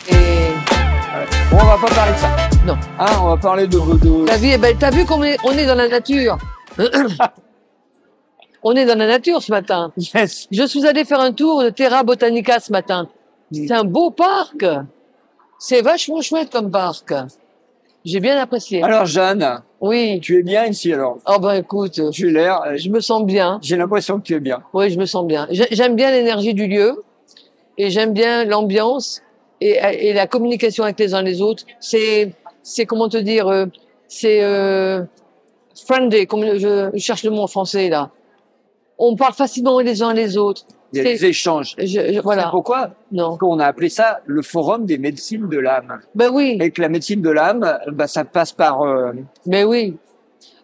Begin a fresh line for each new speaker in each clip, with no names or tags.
Et
Bon, on va pas parler de ça.
non.
Hein, on va parler de...
La vie est belle. T'as vu qu'on est, on est dans la nature. On est dans la nature ce matin.
Yes.
Je suis allée faire un tour de Terra Botanica ce matin. C'est un beau parc. C'est vachement chouette comme parc. J'ai bien apprécié.
Alors, Jeanne,
Oui.
tu es bien ici, alors?
Oh ben écoute,
Tu as l'air...
je me sens bien.
J'ai l'impression que tu es bien.
Oui, je me sens bien. J'aime bien l'énergie du lieu et j'aime bien l'ambiance et la communication avec les uns les autres. C'est comment te dire, c'est friendly. Comme je cherche le mot en français là. On parle facilement les uns les autres.
Il y a des échanges.
Voilà.
C'est pourquoi?
Non.
Parce qu'on a appelé ça le forum des médecines de l'âme.
Ben oui.
Et que la médecine de l'âme, bah, ça passe par...
Ben oui.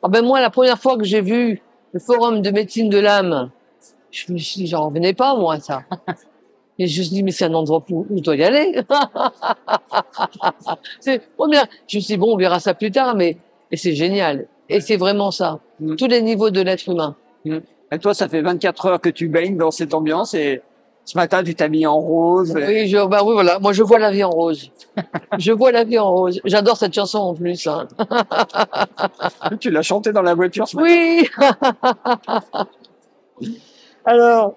Ah ben moi, la première fois que j'ai vu le forum de médecine de l'âme, je me suis dit, j'en revenais pas, moi, ça. Et je me suis dit, mais c'est un endroit où je dois y aller. C'est première. Je me suis dit, bon, on verra ça plus tard, mais et c'est génial. Et c'est vraiment ça. Tous les niveaux de l'être humain.
Et toi, ça fait 24 heures que tu baignes dans cette ambiance et ce matin, tu t'as mis en rose.
Oui, bah oui, voilà. Moi, je vois la vie en rose. Je vois la vie en rose. J'adore cette chanson en plus. Hein.
Tu l'as chanté dans la voiture ce matin.
Oui.
Alors,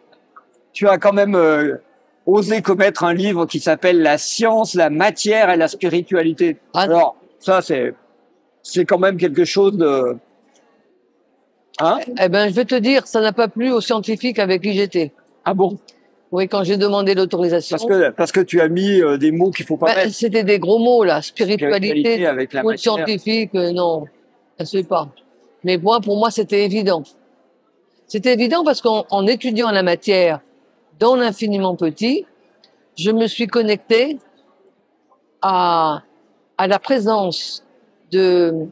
tu as quand même osé commettre un livre qui s'appelle La science, la matière et la spiritualité.
Ah.
Alors, ça, c'est quand même quelque chose de... Hein?
Eh ben, je vais te dire, ça n'a pas plu aux scientifiques avec qui j'étais.
Ah bon?
Oui, quand j'ai demandé l'autorisation.
Parce que tu as mis des mots qu'il faut pas
Ben,
mettre.
c'était des gros mots, là. Spiritualité,
avec la
ou
matière.
scientifique, non. Ça se fait pas. Mais moi, pour moi, c'était évident. C'était évident parce qu'en étudiant la matière dans l'infiniment petit, je me suis connecté à la présence de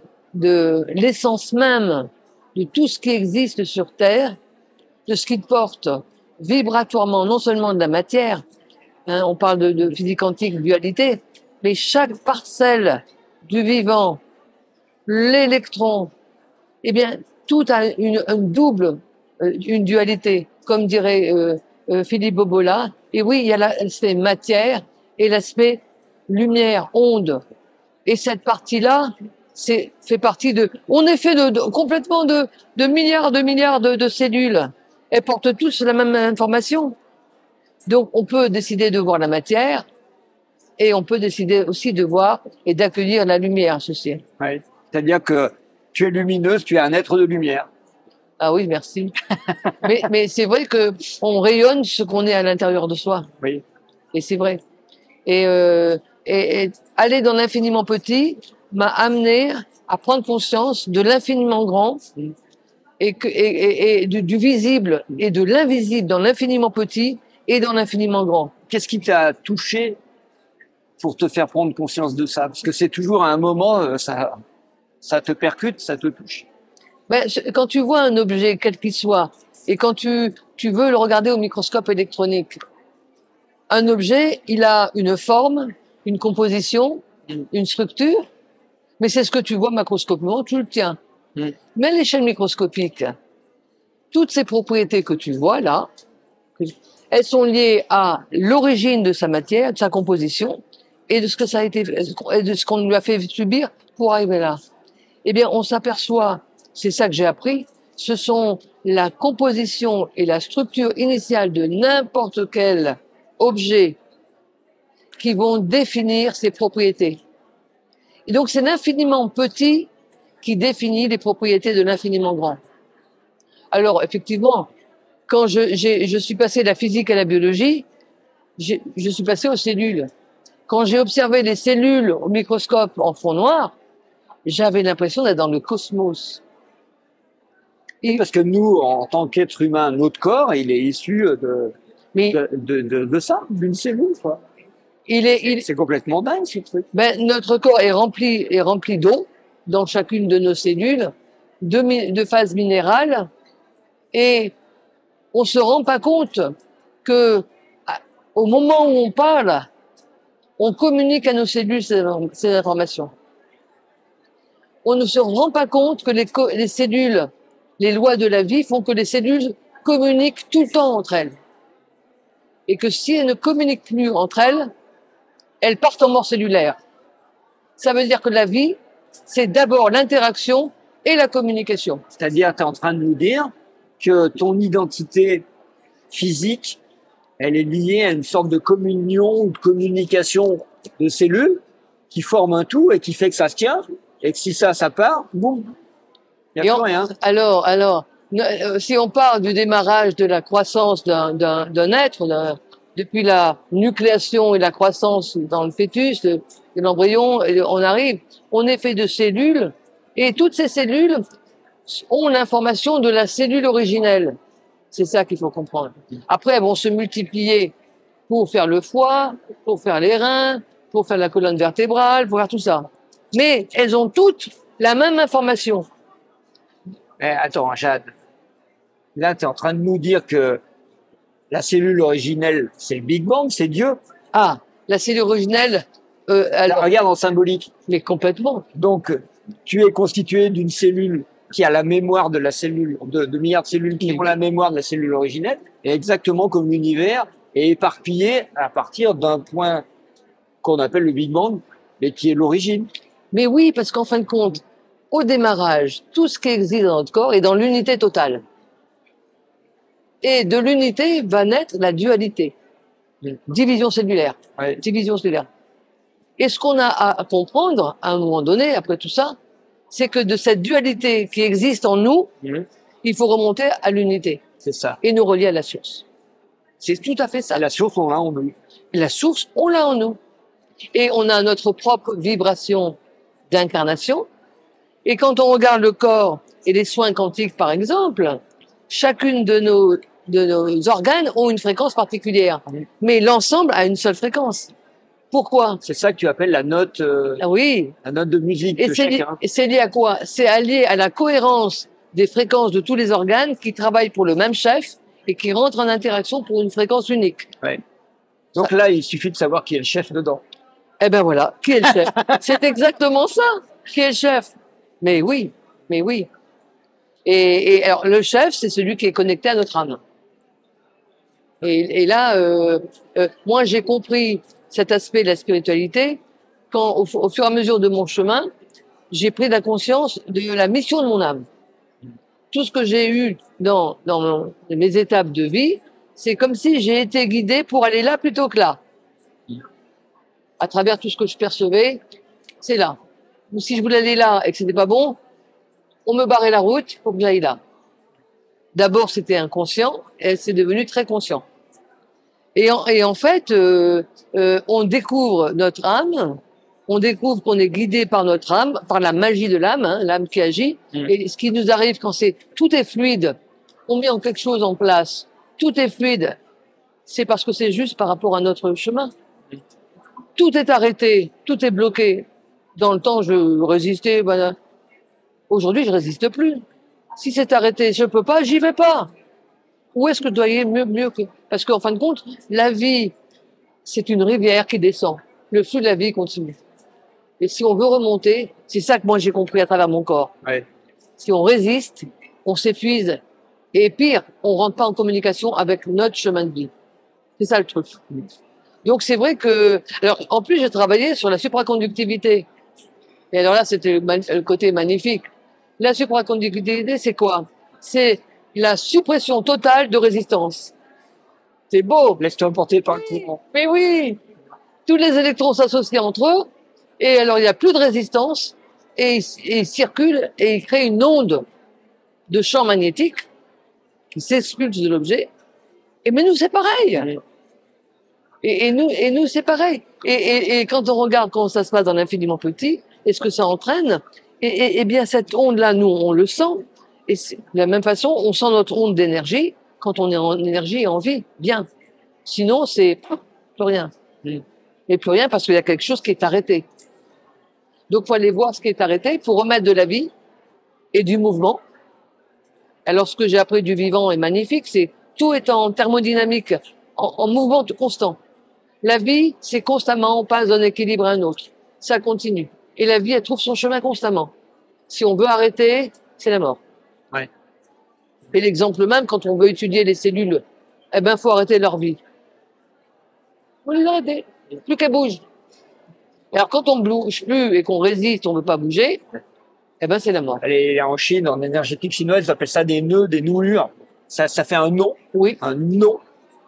l'essence même de tout ce qui existe sur Terre, de ce qui porte vibratoirement non seulement de la matière, hein, on parle de physique quantique, dualité, mais chaque parcelle du vivant, l'électron, eh bien, tout a une double, une dualité, comme dirait Philippe Bobola. Et oui, il y a l'aspect matière et l'aspect lumière, onde. Et cette partie-là, fait partie de... On est fait complètement de milliards de cellules. Elles portent tous la même information. Donc, on peut décider de voir la matière et on peut décider aussi de voir et d'accueillir la lumière, ceci.
Oui. C'est-à-dire que tu es lumineuse, tu es un être de lumière.
Ah oui, merci. mais c'est vrai que on rayonne ce qu'on est à l'intérieur de soi.
Oui.
Et c'est vrai. Et aller dans l'infiniment petit m'a amené à prendre conscience de l'infiniment grand et du visible et de l'invisible dans l'infiniment petit et dans l'infiniment grand.
Qu'est-ce qui t'a touché pour te faire prendre conscience de ça? Parce que c'est toujours à un moment, ça te percute, ça te touche.
Ben, quand tu vois un objet, quel qu'il soit, et quand tu veux le regarder au microscope électronique, un objet, il a une forme, une composition, une structure, mais c'est ce que tu vois macroscopiquement, tu le tiens. Mais à l'échelle microscopique, toutes ces propriétés que tu vois là, elles sont liées à l'origine de sa matière, de sa composition, et de ce que ça a été, et de ce qu'on lui a fait subir pour arriver là. Eh bien, on s'aperçoit, c'est ça que j'ai appris, ce sont la composition et la structure initiale de n'importe quel objet qui vont définir ses propriétés. Et donc, c'est l'infiniment petit qui définit les propriétés de l'infiniment grand. Alors, effectivement, quand je suis passé de la physique à la biologie, je suis passé aux cellules. Quand j'ai observé les cellules au microscope en fond noir, j'avais l'impression d'être dans le cosmos.
Et parce que nous, en tant qu'être humain, notre corps, il est issu de ça, d'une cellule, quoi. C'est complètement dingue, ce truc.
Ben, notre corps est rempli d'eau dans chacune de nos cellules, de phases minérales, et on se rend pas compte que, au moment où on parle, on communique à nos cellules ces informations. On ne se rend pas compte que les cellules, les lois de la vie font que les cellules communiquent tout le temps entre elles. et que si elles ne communiquent plus entre elles, elles partent en mort cellulaire. Ça veut dire que la vie, c'est d'abord l'interaction et la communication.
C'est-à-dire, tu es en train de nous dire que ton identité physique, elle est liée à une sorte de communion ou de communication de cellules qui forment un tout et qui fait que ça se tient, et que si ça part, boum, il n'y a plus rien.
Alors, si on parle du démarrage de la croissance d'un être, depuis la nucléation et la croissance dans le fœtus, de l'embryon, on est fait de cellules, et toutes ces cellules ont l'information de la cellule originelle. C'est ça qu'il faut comprendre. Après, elles vont se multiplier pour faire le foie, pour faire les reins, pour faire la colonne vertébrale, pour faire tout ça. Mais elles ont toutes la même information.
Attends, Jade. Là, tu es en train de nous dire que la cellule originelle, c'est le Big Bang, c'est Dieu.
Ah, la cellule originelle...
alors, regarde en symbolique.
Mais complètement.
Donc, tu es constitué d'une cellule qui a la mémoire de la cellule, de milliards de cellules qui ont la mémoire de la cellule originelle, et exactement comme l'univers est éparpillé à partir d'un point qu'on appelle le Big Bang, mais qui est l'origine.
Mais oui, parce qu'en fin de compte, au démarrage, tout ce qui existe dans notre corps est dans l'unité totale. Et de l'unité va naître la dualité. Division cellulaire.
Ouais.
Division cellulaire. Et ce qu'on a à comprendre, à un moment donné, après tout ça, c'est que de cette dualité qui existe en nous, il faut remonter à l'unité.
C'est ça.
Et nous relier à la source. C'est tout à fait ça.
La source, on l'a en nous.
La source, on l'a en nous. Et on a notre propre vibration d'incarnation. Et quand on regarde le corps et les soins quantiques, par exemple, chacune de nos organes ont une fréquence particulière. Mais l'ensemble a une seule fréquence. Pourquoi?
C'est ça que tu appelles la note,
oui.
La note de musique de chacun.
Et c'est lié à quoi? C'est lié à la cohérence des fréquences de tous les organes qui travaillent pour le même chef et qui rentrent en interaction pour une fréquence unique.
Ouais. Donc là, il suffit de savoir qui est le chef dedans.
Eh ben voilà, qui est le chef? C'est exactement ça. Qui est le chef? Mais oui, mais oui. Et alors, le chef, c'est celui qui est connecté à notre âme. Et là, moi, j'ai compris cet aspect de la spiritualité quand, au fur et à mesure de mon chemin, j'ai pris la conscience de la mission de mon âme. Tout ce que j'ai eu dans mes étapes de vie, c'est comme si j'ai été guidé pour aller là plutôt que là. À travers tout ce que je percevais, c'est là. Ou si je voulais aller là et que c'était pas bon, on me barrait la route pour que j'aille là. D'abord, c'était inconscient et c'est devenu très conscient. Et en fait, on découvre notre âme, on découvre qu'on est guidé par notre âme, par la magie de l'âme, hein, l'âme qui agit. Et ce qui nous arrive quand tout est fluide, on met quelque chose en place, tout est fluide, c'est parce que c'est juste par rapport à notre chemin. Tout est arrêté, tout est bloqué. Dans le temps, je résistais. Ben, aujourd'hui, je résiste plus. Si c'est arrêté, je peux pas, j'y vais pas. Où est-ce que je dois y aller mieux que... Parce qu'en fin de compte, la vie, c'est une rivière qui descend. Le flux de la vie continue. Et si on veut remonter, c'est ça que moi j'ai compris à travers mon corps.
Ouais.
Si on résiste, on s'épuise. Et pire, on rentre pas en communication avec notre chemin de vie. C'est ça le truc. Donc c'est vrai que... Alors, en plus, j'ai travaillé sur la supraconductivité. Et alors là, c'était le côté magnifique. La supraconductivité, c'est quoi? C'est la suppression totale de résistance. C'est beau.
Laisse-toi emporter par le courant.
Mais oui, tous les électrons s'associent entre eux, et alors il n'y a plus de résistance, et ils circulent, et ils créent une onde de champ magnétique qui s'expulse de l'objet. Mais nous, c'est pareil. Et nous, c'est pareil. Et quand on regarde comment ça se passe dans l'infiniment petit, et ce que ça entraîne, et bien cette onde-là, nous, on le sent. Et de la même façon, on sent notre onde d'énergie quand on est en énergie et en vie. Bien. Sinon, c'est plus rien. Et plus rien parce qu'il y a quelque chose qui est arrêté. Donc, il faut aller voir ce qui est arrêté pour remettre de la vie et du mouvement. Alors, ce que j'ai appris du vivant est magnifique, c'est tout est en thermodynamique, en mouvement constant. La vie, c'est constamment, on passe d'un équilibre à un autre. Ça continue. Et la vie, elle trouve son chemin constamment. Si on veut arrêter, c'est la mort.
Ouais.
Et l'exemple même, quand on veut étudier les cellules, eh ben, faut arrêter leur vie. faut les arrêter. Plus qu'elles bougent. Et alors, quand on bouge plus et qu'on résiste, on veut pas bouger, eh ben, c'est la mort.
En Chine, en énergétique chinoise, ils appellent ça des nœuds, des nouures. Ça fait un nœud,
Oui.
un nœud.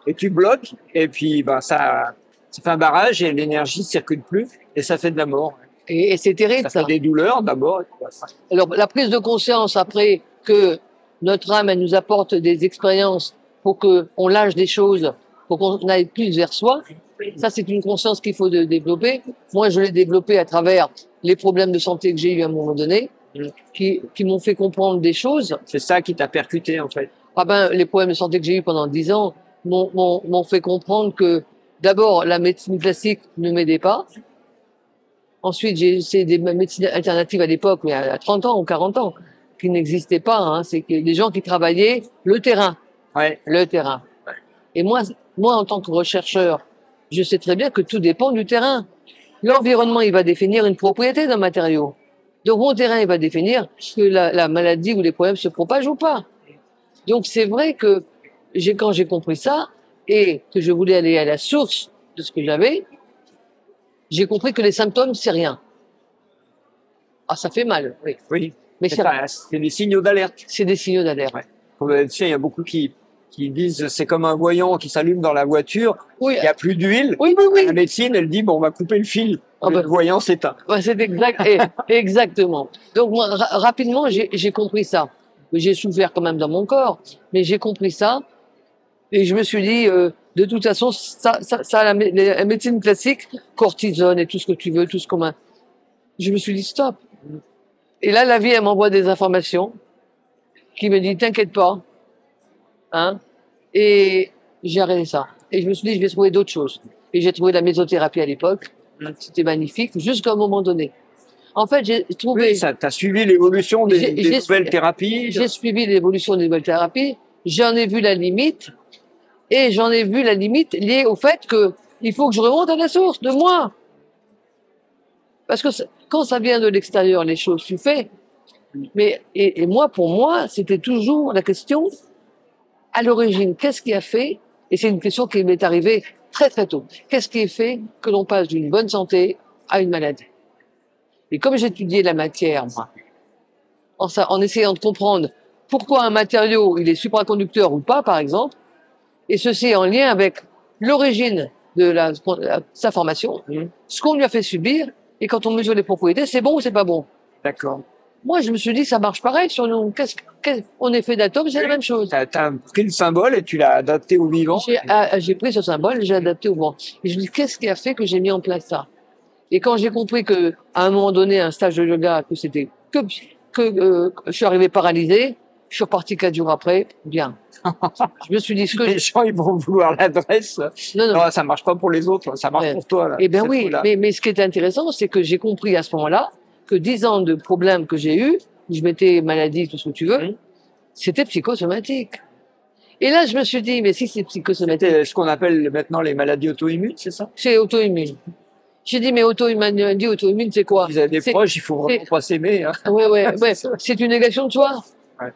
Et tu bloques, et puis, ça fait un barrage et l'énergie circule plus, et ça fait de la mort.
Et c'est terrible,
Ça fait des douleurs, d'abord.
Alors, la prise de conscience après que notre âme, elle nous apporte des expériences pour qu'on lâche des choses, pour qu'on aille plus vers soi, ça, c'est une conscience qu'il faut développer. Moi, je l'ai développée à travers les problèmes de santé que j'ai eu à un moment donné, qui m'ont fait comprendre des choses.
C'est ça qui t'a percuté, en fait.
Ah ben, les problèmes de santé que j'ai eu pendant 10 ans m'ont fait comprendre que, d'abord, la médecine classique ne m'aidait pas. Ensuite, j'ai essayé des médecines alternatives à l'époque, mais à 30 ans ou 40 ans, qui n'existaient pas. Hein. C'est que des gens qui travaillaient le terrain.
Ouais.
Le terrain. Et moi, en tant que chercheur, je sais très bien que tout dépend du terrain. L'environnement, il va définir une propriété d'un matériau. Donc, mon terrain, il va définir que la maladie ou les problèmes se propagent ou pas. Donc, c'est vrai que quand j'ai compris ça et que je voulais aller à la source de ce que j'avais, j'ai compris que les symptômes, c'est rien. Ah, ça fait mal, oui.
Oui.
Mais
c'est des signaux d'alerte.
C'est des signaux d'alerte.
Ouais. Tu sais, il y a beaucoup qui disent c'est comme un voyant qui s'allume dans la voiture.
Oui.
Il n'y a plus d'huile.
Oui.
La médecine, elle dit bon, on va couper le fil.
Ah ben,
le voyant s'éteint.
Ouais, c'est exactement. Donc moi, rapidement, j'ai compris ça. J'ai souffert quand même dans mon corps, mais j'ai compris ça. Et je me suis dit, de toute façon, la médecine classique, cortisone et tout ce que tu veux, tout ce qu'on m'a. Je me suis dit stop. Et là, la vie, elle m'envoie des informations qui me dit t'inquiète pas, hein. Et j'ai arrêté ça. Et je me suis dit je vais trouver d'autres choses. Et j'ai trouvé la mésothérapie à l'époque. C'était magnifique, jusqu'à un moment donné. En fait, j'ai trouvé.
Oui, ça, t'as suivi l'évolution des nouvelles thérapies.
J'ai suivi l'évolution des nouvelles thérapies. J'en ai vu la limite. Et j'en ai vu la limite liée au fait que il faut que je remonte à la source de moi. Parce que quand ça vient de l'extérieur, les choses, tu fais. Mais, et moi, pour moi, c'était toujours la question, à l'origine, qu'est-ce qui a fait, et c'est une question qui m'est arrivée très très tôt, qu'est-ce qui a fait que l'on passe d'une bonne santé à une maladie? Et comme j'étudiais la matière, moi, en essayant de comprendre pourquoi un matériau, il est supraconducteur ou pas, par exemple, et ceci en lien avec l'origine de sa formation, ce qu'on lui a fait subir, et quand on mesure les propriétés, c'est bon ou c'est pas bon?
D'accord.
Moi, je me suis dit, ça marche pareil sur nous. On est fait d'atomes, c'est la même chose.
T'as pris le symbole et tu l'as adapté au vivant.
J'ai pris ce symbole et j'ai adapté au vivant. Et je me dis, qu'est-ce qui a fait que j'ai mis en place ça? Et quand j'ai compris que, à un moment donné, un stage de yoga, que c'était je suis arrivé paralysé, je suis reparti 4 jours après, bien. Je me suis dit
les gens, ils vont vouloir l'adresse. Non, ça marche pas pour les autres, ça marche pour toi. Là,
eh bien oui, mais ce qui est intéressant, c'est que j'ai compris à ce moment-là que 10 ans de problèmes que j'ai eus, je m'étais maladie, tout ce que tu veux, c'était psychosomatique. Et là, je me suis dit, mais si c'est psychosomatique.
C'est ce qu'on appelle maintenant les maladies auto-immunes, c'est ça?
C'est auto-immune. J'ai dit, mais auto-immune, c'est quoi?
Vous avez des proches, il faut vraiment pas s'aimer. Hein.
Ouais. C'est une négation de soi.
Ouais.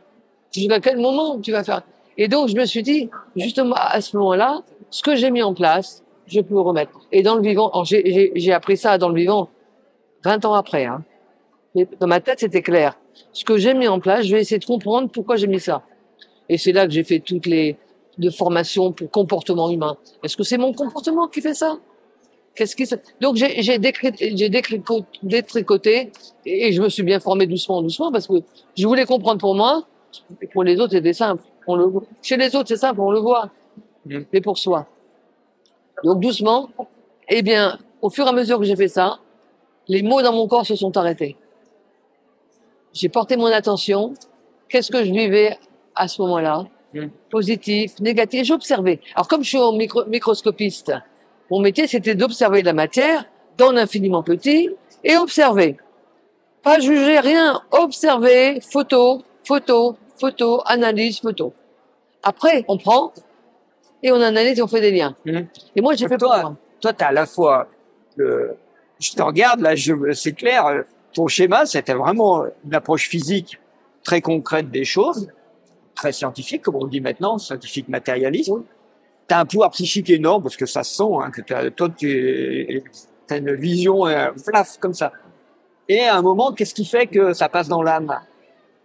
Jusqu'à quel moment tu vas faire? Et donc, je me suis dit, justement, à ce moment-là, ce que j'ai mis en place, je peux le remettre. Et dans le vivant, j'ai appris ça dans le vivant 20 ans après. Hein. Dans ma tête, c'était clair. Ce que j'ai mis en place, je vais essayer de comprendre pourquoi j'ai mis ça. Et c'est là que j'ai fait toutes les formations pour comportement humain. Est-ce que c'est mon comportement qui fait ça? Donc j'ai détricoté et je me suis bien formé doucement parce que je voulais comprendre pour moi. Pour les autres, c'était simple. Chez les autres, c'est simple, on le voit. Mais pour soi. Donc doucement, eh bien, au fur et à mesure que j'ai fait ça, les mots dans mon corps se sont arrêtés. J'ai porté mon attention. Qu'est-ce que je vivais à ce moment-là? Positif, négatif. J'observais. Alors comme je suis microscopiste, mon métier c'était d'observer la matière dans l'infiniment petit et observer. Pas juger rien, observer, photo, analyse, photo. Après, on prend et on analyse et on fait des liens. Et moi, j'ai fait
toi, t'as à la fois je te regarde là, c'est clair, ton schéma, c'était vraiment une approche physique très concrète des choses, très scientifique, comme on dit maintenant, scientifique matérialiste. t'as un pouvoir psychique énorme parce que ça se sent, hein, que toi, t'as une vision, flaf, comme ça. Et à un moment, qu'est-ce qui fait que ça passe dans l'âme?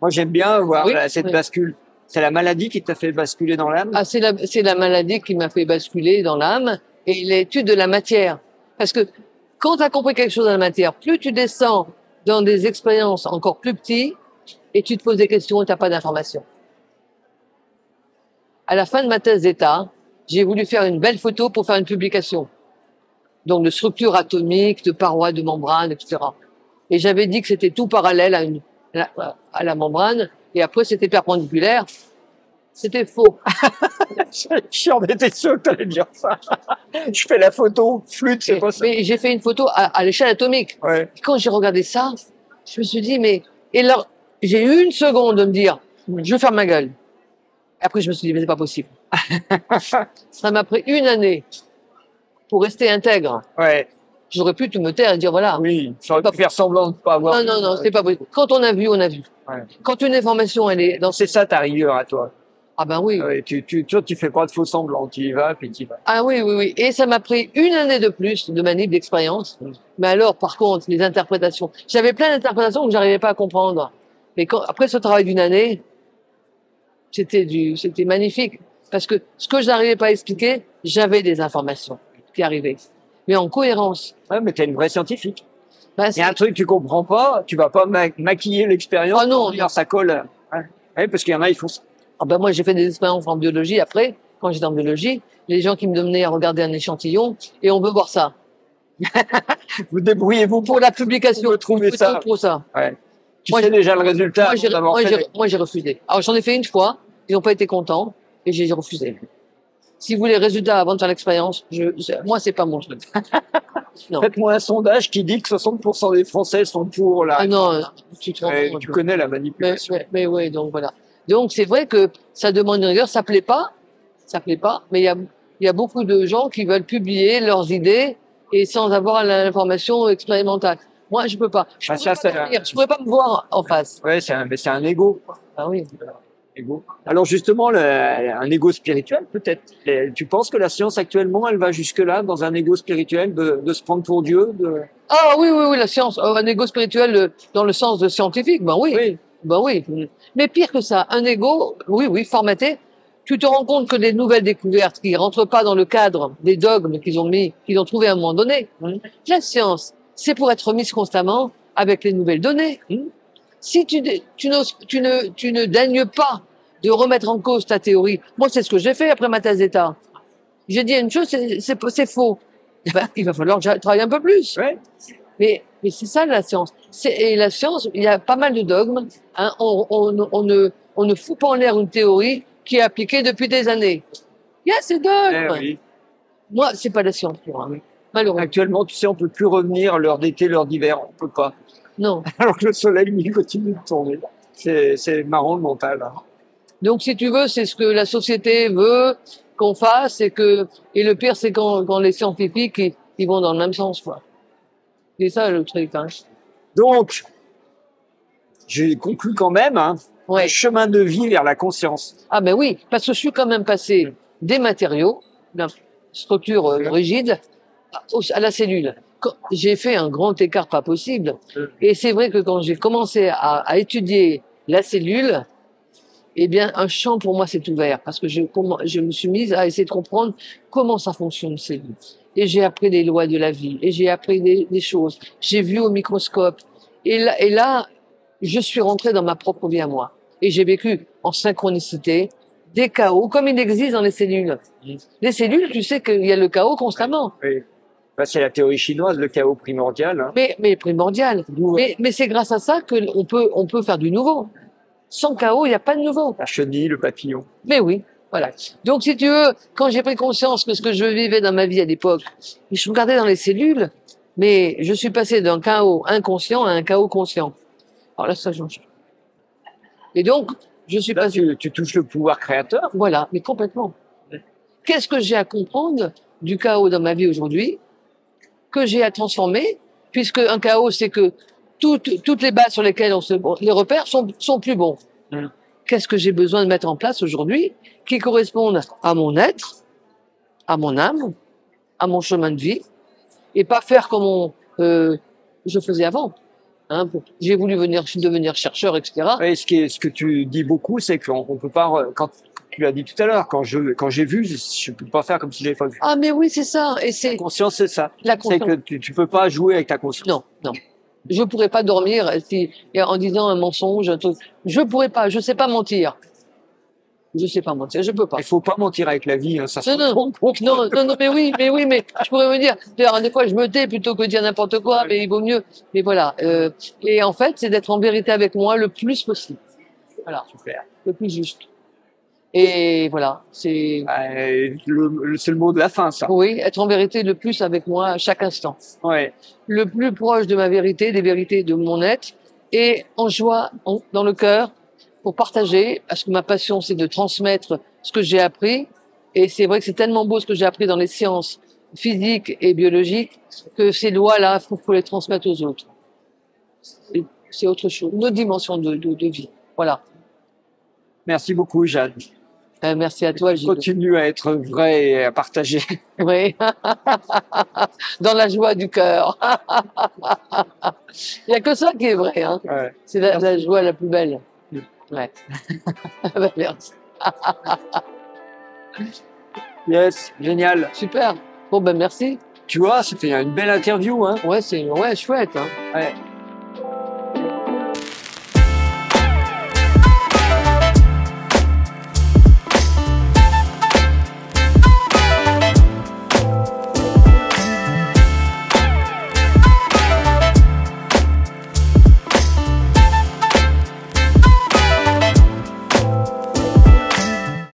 Moi, j'aime bien voir
Oui,
cette
oui.
bascule. C'est la maladie qui t'a fait basculer dans l'âme?
Ah, c'est la maladie qui m'a fait basculer dans l'âme et l'étude de la matière. Parce que quand tu as compris quelque chose dans la matière, plus tu descends dans des expériences encore plus petites et tu te poses des questions et tu n'as pas d'informations. À la fin de ma thèse d'État, j'ai voulu faire une belle photo pour faire une publication. Donc de structure atomique, de parois, de membranes, etc. Et j'avais dit que c'était tout parallèle à la membrane et après c'était perpendiculaire. C'était faux.
Je suis embêté sûr que t'allais dire ça. Je fais la photo, flûte, c'est pas ça.
Mais j'ai fait une photo à l'échelle atomique.
Ouais.
Quand j'ai regardé ça, je me suis dit, mais... Et là, j'ai eu une seconde de me dire, je vais faire ma gueule. Après, je me suis dit, mais c'est pas possible. Ça m'a pris une année pour rester intègre.
Ouais.
J'aurais pu tout me taire et dire, voilà.
Oui, j'aurais pu faire semblant de pas avoir.
Non, non, non, c'est pas possible. Quand on a vu, on a vu.
Ouais.
Quand une information, elle est dans...
C'est ça ta rigueur à toi.
Ah ben oui.
Ouais, tu fais pas de faux semblants, tu y vas, puis tu y vas.
Ah oui, oui, oui. Et ça m'a pris une année de plus de manip d'expérience. Mais alors, par contre, les interprétations. J'avais plein d'interprétations que j'arrivais pas à comprendre. Mais après ce travail d'une année, c'était magnifique. Parce que ce que je n'arrivais pas à expliquer, j'avais des informations qui arrivaient. Mais en cohérence.
Ouais, mais t'es une vraie scientifique.
Ben,
Il y a un truc que tu comprends pas, tu vas pas maquiller l'expérience.
Ah non.
Pour dire ça colle. Ouais, parce qu'il y en a, ils font ça.
Ah ben moi, j'ai fait des expériences en biologie après, quand j'étais en biologie, les gens qui me donnaient à regarder un échantillon, et on veut voir ça.
Vous débrouillez-vous
Pour la publication.
Vous trouvez ça.
Pour ça.
Ouais. Tu
Moi,
sais déjà le résultat.
Moi, j'ai refusé. Alors, j'en ai fait une fois, ils n'ont pas été contents, et j'ai refusé. Si vous voulez les résultats avant de faire l'expérience, moi, c'est pas mon truc. Non.
Faites-moi un sondage qui dit que 60% des Français sont pour la...
Ah non, tu te rends compte.
Tu connais la manipulation.
Mais oui, donc voilà. Donc, c'est vrai que ça demande une rigueur, ça plaît pas, mais il y a beaucoup de gens qui veulent publier leurs idées et sans avoir l'information expérimentale. Moi, je peux pas. Je pourrais pas me voir en face.
Ouais, c'est un ego.
Ah oui.
Ego. Alors justement, un ego spirituel peut-être. Tu penses que la science actuellement, elle va jusque-là dans un ego spirituel de se prendre pour Dieu
Ah oui, oui, oui, la science, un ego spirituel dans le sens de scientifique, ben oui.
Oui.
Ben oui. Mais pire que ça, un ego, oui, oui, formaté. Tu te rends compte que les nouvelles découvertes qui rentrent pas dans le cadre des dogmes qu'ils ont trouvé à un moment donné, la science, c'est pour être mise constamment avec les nouvelles données. Si tu ne daignes pas de remettre en cause ta théorie, moi c'est ce que j'ai fait après ma thèse d'État. J'ai dit une chose, c'est faux. Ben, il va falloir que je travaille un peu plus.
Ouais.
Mais c'est ça la science. Et la science, il y a pas mal de dogmes. Hein, on ne fout pas en l'air une théorie qui est appliquée depuis des années. Il y a ces dogmes.
Oui.
Moi, c'est pas la science pour moi. Malheureusement.
Actuellement, tu sais, on peut plus revenir l'heure d'été, l'heure d'hiver, on peut pas.
Non.
Alors que le soleil, lui, continue de tourner. C'est marrant le mental. Hein.
Donc, si tu veux, c'est ce que la société veut qu'on fasse et le pire, c'est quand les scientifiques, ils vont dans le même sens, quoi. C'est ça, le truc, hein.
Donc, j'ai conclu quand même, hein,
Ouais.
un chemin de vie vers la conscience.
Ah, ben oui, parce que je suis quand même passé des matériaux, d'une structure rigide, à la cellule. J'ai fait un grand écart pas possible. Et c'est vrai que quand j'ai commencé à étudier la cellule, eh bien, un champ pour moi s'est ouvert parce que je me suis mise à essayer de comprendre comment ça fonctionne une cellule. Et j'ai appris les lois de la vie et j'ai appris des choses. J'ai vu au microscope. Et là, je suis rentrée dans ma propre vie à moi. Et j'ai vécu en synchronicité des chaos comme il existe dans les cellules. Les cellules, tu sais qu'il y a le chaos constamment.
Oui. Ben, c'est la théorie chinoise, le chaos primordial. Hein.
Mais primordial. Mais c'est grâce à ça qu'on peut faire du nouveau. Sans chaos, il n'y a pas de nouveau.
La chenille, le papillon.
Mais oui, voilà. Donc, si tu veux, quand j'ai pris conscience que ce que je vivais dans ma vie à l'époque, je regardais dans les cellules, mais je suis passé d'un chaos inconscient à un chaos conscient. Alors là, ça change. Et donc, je suis
Là,
passé...
tu touches le pouvoir créateur.
Voilà, mais complètement. Qu'est-ce que j'ai à comprendre du chaos dans ma vie aujourd'hui, que j'ai à transformer, puisque un chaos, c'est que toutes les bases sur lesquelles les repères sont plus bons. Qu'est-ce que j'ai besoin de mettre en place aujourd'hui qui correspondent à mon être à mon âme, à mon chemin de vie, et pas faire comme je faisais avant. Hein, j'ai voulu devenir chercheur, etc.
Et ce que tu dis beaucoup, c'est qu'on peut pas, quand tu l'as dit tout à l'heure, quand j'ai vu, je peux pas faire comme si j'avais pas vu.
Ah, mais oui, c'est ça. Et
La
c'est
conscience, c'est ça.
la
C'est
conscience.
que tu peux pas jouer avec ta conscience.
Non, non. Je pourrais pas dormir en disant un mensonge, un truc. Je pourrais pas. Je sais pas mentir. Je sais pas mentir. Je peux pas.
Il faut pas mentir avec la vie, hein, ça se
Non, non, non, non, non, mais oui, mais je pourrais me dire, d'ailleurs, des fois, je me tais plutôt que de dire n'importe quoi, mais il vaut mieux. Mais voilà. Et en fait, c'est d'être en vérité avec moi le plus possible. Voilà.
Super.
Le plus juste. Et voilà. C'est,
C'est le mot de la fin, ça.
oui, être en vérité le plus avec moi à chaque instant.
Ouais.
Le plus proche de ma vérité, des vérités de mon être, et en joie, dans le cœur, pour partager, parce que ma passion, c'est de transmettre ce que j'ai appris. Et c'est vrai que c'est tellement beau ce que j'ai appris dans les sciences physiques et biologiques que ces lois-là, faut les transmettre aux autres. C'est autre chose, une autre dimension de vie. Voilà.
Merci beaucoup, Jeanne.
Merci à toi, Gilles.
Continue à être vrai et à partager.
Oui. Dans la joie du cœur. Il n'y a que ça qui est vrai, hein.
Ouais.
C'est la joie la plus belle. Ouais. Ben, merci.
Yes, génial.
Super. Bon, ben, merci.
Tu vois, c'était une belle interview, hein.
Ouais, c'est chouette, hein.
Ouais.